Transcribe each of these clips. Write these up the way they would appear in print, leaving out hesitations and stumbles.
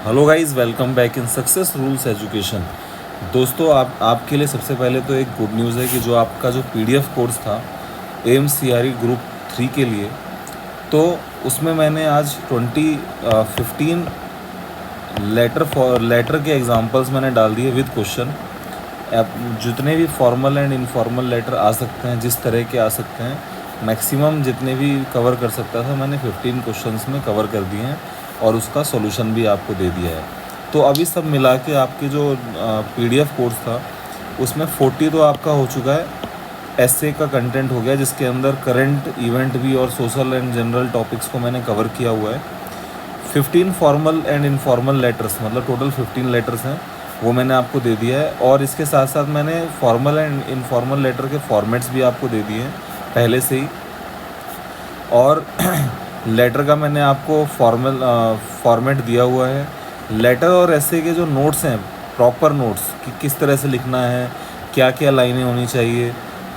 Hello guys, welcome back in success rules education. दोस्तों, आपके लिए सबसे पहले तो एक गुड न्यूज़ है कि जो आपका जो पीडीएफ कोर्स था एएमसीआरई ग्रुप 3 के लिए, तो उसमें मैंने आज 15 लेटर के एग्जांपल्स मैंने डाल दिए विद क्वेश्चन। जितने भी फॉर्मल एंड इनफॉर्मल लेटर आ सकते हैं, जिस तरह के आ सकते हैं, मैक्सिमम जितने भी कवर कर सकता था मैंने 15 क्वेश्चंस में कवर कर दिए हैं और उसका सॉल्यूशन भी आपको दे दिया है। तो अभी सब मिला के आपके जो पीडीएफ कोर्स था उसमें 40 तो आपका हो चुका है। एसए का कंटेंट हो गया जिसके अंदर करंट इवेंट भी और सोशल एंड जनरल टॉपिक्स को मैंने कवर किया हुआ है। 15 फॉर्मल एंड इनफॉर्मल लेटर्स, मतलब टोटल 15 लेटर्स हैं, वो मैंने आपको दे दिया है। और इसके साथ साथ मैंने फॉर्मल एंड इनफॉर्मल लेटर के फॉर्मेट्स भी आपको दे दिए हैं पहले से ही। और लेटर का मैंने आपको फॉर्मेट दिया हुआ है। लेटर और ऐसे के जो नोट्स हैं, प्रॉपर नोट्स कि किस तरह से लिखना है, क्या क्या लाइनें होनी चाहिए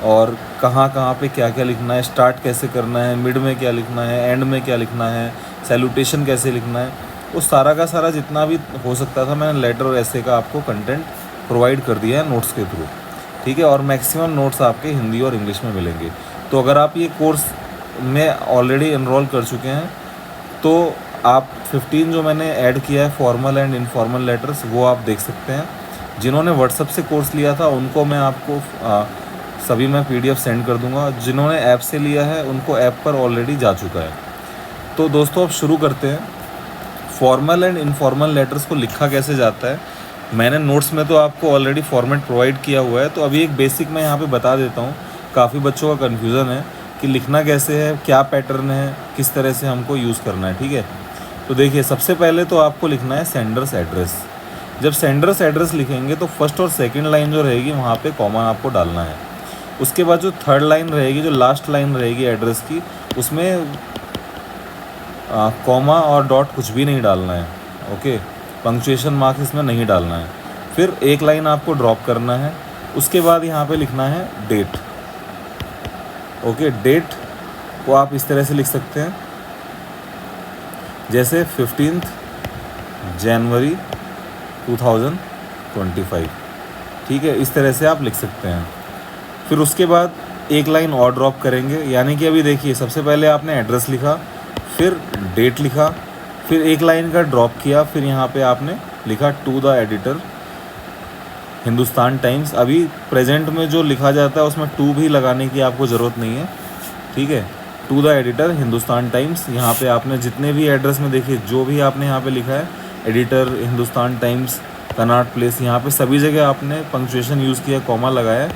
और कहाँ कहाँ पे क्या क्या लिखना है, स्टार्ट कैसे करना है, मिड में क्या लिखना है, एंड में क्या लिखना है, सैल्यूटेशन कैसे लिखना है, वो सारा का सारा जितना भी हो सकता था मैंने लेटर और ऐसे का आपको कंटेंट प्रोवाइड कर दिया है नोट्स के थ्रू। ठीक है, और मैक्सिमम नोट्स आपके हिंदी और इंग्लिश में मिलेंगे। तो अगर आप ये कोर्स में ऑलरेडी इनरोल कर चुके हैं तो आप 15 जो मैंने ऐड किया है फॉर्मल एंड इनफॉर्मल लेटर्स, वो आप देख सकते हैं। जिन्होंने व्हाट्सएप से कोर्स लिया था उनको मैं आपको सभी मैं पीडीएफ सेंड कर दूंगा। जिन्होंने ऐप से लिया है उनको ऐप पर ऑलरेडी जा चुका है। तो दोस्तों, अब शुरू करते हैं। फॉर्मल एंड इनफॉर्मल लेटर्स को लिखा कैसे जाता है, मैंने नोट्स में तो आपको ऑलरेडी फॉर्मेट प्रोवाइड किया हुआ है। तो अभी एक बेसिक मैं यहाँ पे बता देता हूँ। काफ़ी बच्चों का कन्फ्यूज़न है कि लिखना कैसे है, क्या पैटर्न है, किस तरह से हमको यूज़ करना है। ठीक है, तो देखिए, सबसे पहले तो आपको लिखना है सेंडर्स एड्रेस। जब सेंडर्स एड्रेस लिखेंगे तो फर्स्ट और सेकंड लाइन जो रहेगी वहाँ पे कॉमा आपको डालना है। उसके बाद जो थर्ड लाइन रहेगी, जो लास्ट लाइन रहेगी एड्रेस की, उसमें कॉमा और डॉट कुछ भी नहीं डालना है। ओके, पंक्चुएशन मार्क्स इसमें नहीं डालना है। फिर एक लाइन आपको ड्रॉप करना है। उसके बाद यहाँ पे लिखना है डेट। ओके, डेट को आप इस तरह से लिख सकते हैं, जैसे 15 जनवरी 2025। ठीक है, इस तरह से आप लिख सकते हैं। फिर उसके बाद एक लाइन और ड्रॉप करेंगे, यानी कि अभी देखिए, सबसे पहले आपने एड्रेस लिखा, फिर डेट लिखा, फिर एक लाइन का ड्रॉप किया, फिर यहाँ पे आपने लिखा to the editor Hindustan Times. अभी प्रेजेंट में जो लिखा जाता है उसमें टू भी लगाने की आपको ज़रूरत नहीं है। ठीक है, to the editor Hindustan Times. यहाँ पे आपने जितने भी एड्रेस में देखिए, जो भी आपने यहाँ पे लिखा है, editor Hindustan times Connaught place, यहाँ पे सभी जगह आपने पंक्चुएशन यूज़ किया, कॉमा लगाया है।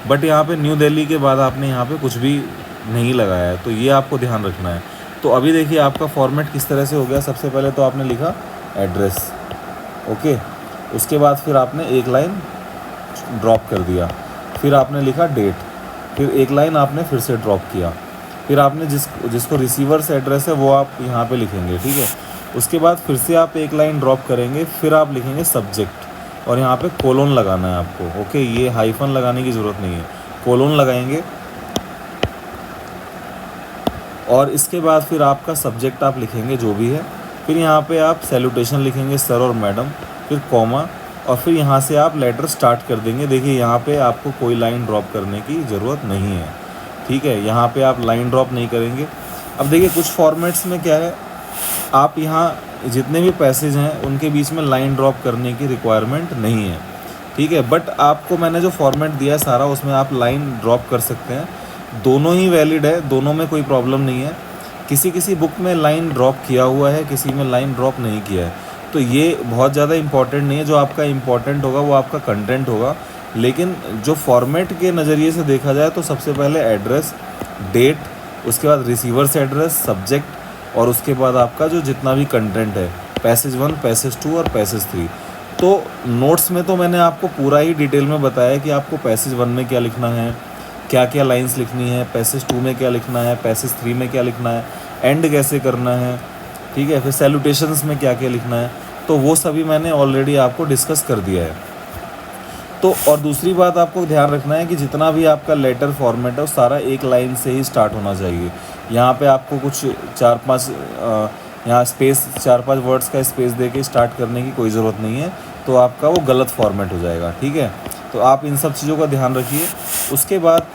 बट यहाँ पे न्यू दिल्ली के बाद आपने यहाँ पे कुछ भी नहीं लगाया है, तो ये आपको ध्यान रखना है। तो अभी देखिए आपका फॉर्मेट किस तरह से हो गया। सबसे पहले तो आपने लिखा एड्रेस, ओके, उसके बाद फिर आपने एक लाइन ड्रॉप कर दिया, फिर आपने लिखा डेट, फिर एक लाइन आपने फिर से ड्रॉप किया, फिर आपने जिसको रिसीवर्स एड्रेस है वो आप यहाँ पे लिखेंगे। ठीक है, उसके बाद फिर से आप एक लाइन ड्रॉप करेंगे, फिर आप लिखेंगे सब्जेक्ट और यहाँ पे कोलोन लगाना है आपको। ओके, ये हाइफन लगाने की ज़रूरत नहीं है, कोलोन लगाएंगे। और इसके बाद फिर आपका सब्जेक्ट आप लिखेंगे जो भी है, फिर यहाँ पे आप सैल्यूटेशन लिखेंगे, सर और मैडम, फिर कॉमा, और फिर यहाँ से आप लेटर स्टार्ट कर देंगे। देखिए, यहाँ पे आपको कोई लाइन ड्रॉप करने की ज़रूरत नहीं है। ठीक है, यहाँ पे आप लाइन ड्रॉप नहीं करेंगे। अब देखिए, कुछ फॉर्मेट्स में क्या है, आप यहाँ जितने भी पैसेज हैं उनके बीच में लाइन ड्रॉप करने की रिक्वायरमेंट नहीं है। ठीक है, बट आपको मैंने जो फॉर्मेट दिया है सारा, उसमें आप लाइन ड्रॉप कर सकते हैं। दोनों ही वैलिड है, दोनों में कोई प्रॉब्लम नहीं है। किसी किसी बुक में लाइन ड्रॉप किया हुआ है, किसी में लाइन ड्रॉप नहीं किया है, तो ये बहुत ज़्यादा इंपॉर्टेंट नहीं है। जो आपका इंपॉर्टेंट होगा वो आपका कंटेंट होगा। लेकिन जो फॉर्मेट के नज़रिए से देखा जाए तो सबसे पहले एड्रेस, डेट, उसके बाद रिसीवर्स एड्रेस, सब्जेक्ट, और उसके बाद आपका जो जितना भी कंटेंट है, पैसेज 1, पैसेज 2 और पैसेज 3। तो नोट्स में तो मैंने आपको पूरा ही डिटेल में बताया कि आपको पैसेज 1 में क्या लिखना है, क्या क्या लाइंस लिखनी है, पैसेज 2 में क्या लिखना है, पैसेज 3 में क्या लिखना है, एंड कैसे करना है। ठीक है, फिर सैल्यूटेशंस में क्या क्या लिखना है, तो वो सभी मैंने ऑलरेडी आपको डिस्कस कर दिया है। तो और दूसरी बात आपको ध्यान रखना है कि जितना भी आपका लेटर फॉर्मेट है वो सारा एक लाइन से ही स्टार्ट होना चाहिए। यहाँ पे आपको कुछ 4-5 यहाँ स्पेस 4-5 वर्ड्स का स्पेस दे के स्टार्ट करने की कोई ज़रूरत नहीं है, तो आपका वो गलत फॉर्मेट हो जाएगा, ठीक है। तो आप इन सब चीज़ों का ध्यान रखिए। उसके बाद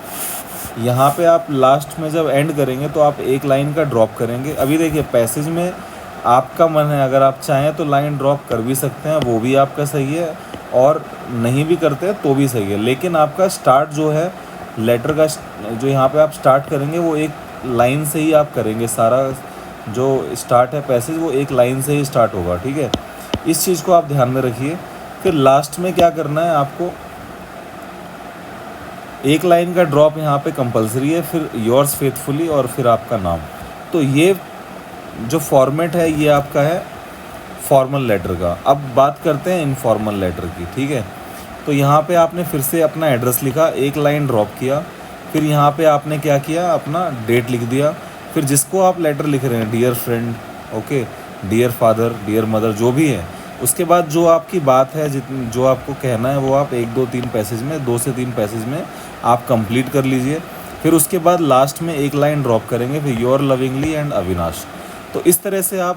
यहाँ पे आप लास्ट में जब एंड करेंगे तो आप एक लाइन का ड्रॉप करेंगे। अभी देखिए पैसेज में आपका मन है, अगर आप चाहें तो लाइन ड्रॉप कर भी सकते हैं, वो भी आपका सही है, और नहीं भी करते हैं तो भी सही है। लेकिन आपका स्टार्ट जो है लेटर का, जो यहाँ पे आप स्टार्ट करेंगे वो एक लाइन से ही आप करेंगे। सारा जो स्टार्ट है पैसेज वो एक लाइन से ही स्टार्ट होगा, ठीक है। इस चीज़ को आप ध्यान में रखिए। फिर लास्ट में क्या करना है आपको, एक लाइन का ड्रॉप यहाँ पे कंपलसरी है, फिर योर्स फेथफुली और फिर आपका नाम। तो ये जो फॉर्मेट है ये आपका है फॉर्मल लेटर का। अब बात करते हैं इनफॉर्मल लेटर की, ठीक है। तो यहाँ पे आपने फिर से अपना एड्रेस लिखा, एक लाइन ड्रॉप किया, फिर यहाँ पे आपने क्या किया, अपना डेट लिख दिया। फिर जिसको आप लेटर लिख रहे हैं, dear friend, okay, dear father, dear mother, जो भी है, उसके बाद जो आपकी बात है, जो आपको कहना है वो आप 1-2-3 पैसेज में, 2 से 3 पैसेज में आप कंप्लीट कर लीजिए। फिर उसके बाद लास्ट में एक लाइन ड्रॉप करेंगे, फिर योर लविंगली एंड अविनाश। तो इस तरह से आप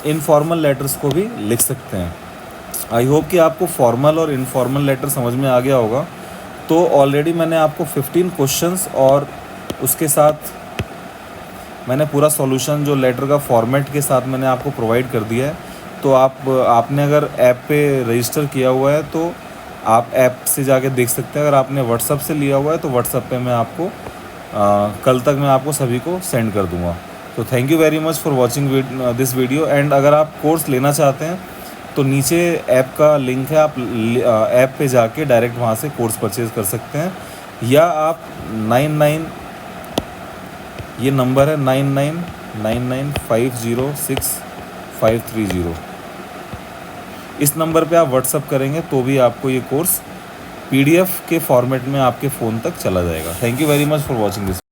इनफॉर्मल लेटर्स को भी लिख सकते हैं। आई होप कि आपको फॉर्मल और इनफॉर्मल लेटर समझ में आ गया होगा। तो ऑलरेडी मैंने आपको 15 क्वेश्चंस और उसके साथ मैंने पूरा सॉल्यूशन जो लेटर का फॉर्मेट के साथ मैंने आपको प्रोवाइड कर दिया है। तो आपने अगर ऐप पे रजिस्टर किया हुआ है तो आप ऐप से जाके देख सकते हैं। अगर आपने व्हाट्सअप से लिया हुआ है तो व्हाट्सअप पे मैं आपको कल तक मैं आपको सभी को सेंड कर दूँगा। तो thank you very much for watching this video. And अगर आप कोर्स लेना चाहते हैं तो नीचे ऐप का लिंक है, आप ऐप पे जाके डायरेक्ट वहाँ से कोर्स परचेज़ कर सकते हैं, या आप 99 ये नंबर है 9999506530, इस नंबर पे आप व्हाट्सअप करेंगे तो भी आपको ये कोर्स PDF के फॉर्मेट में आपके फ़ोन तक चला जाएगा। Thank you very much for watching this.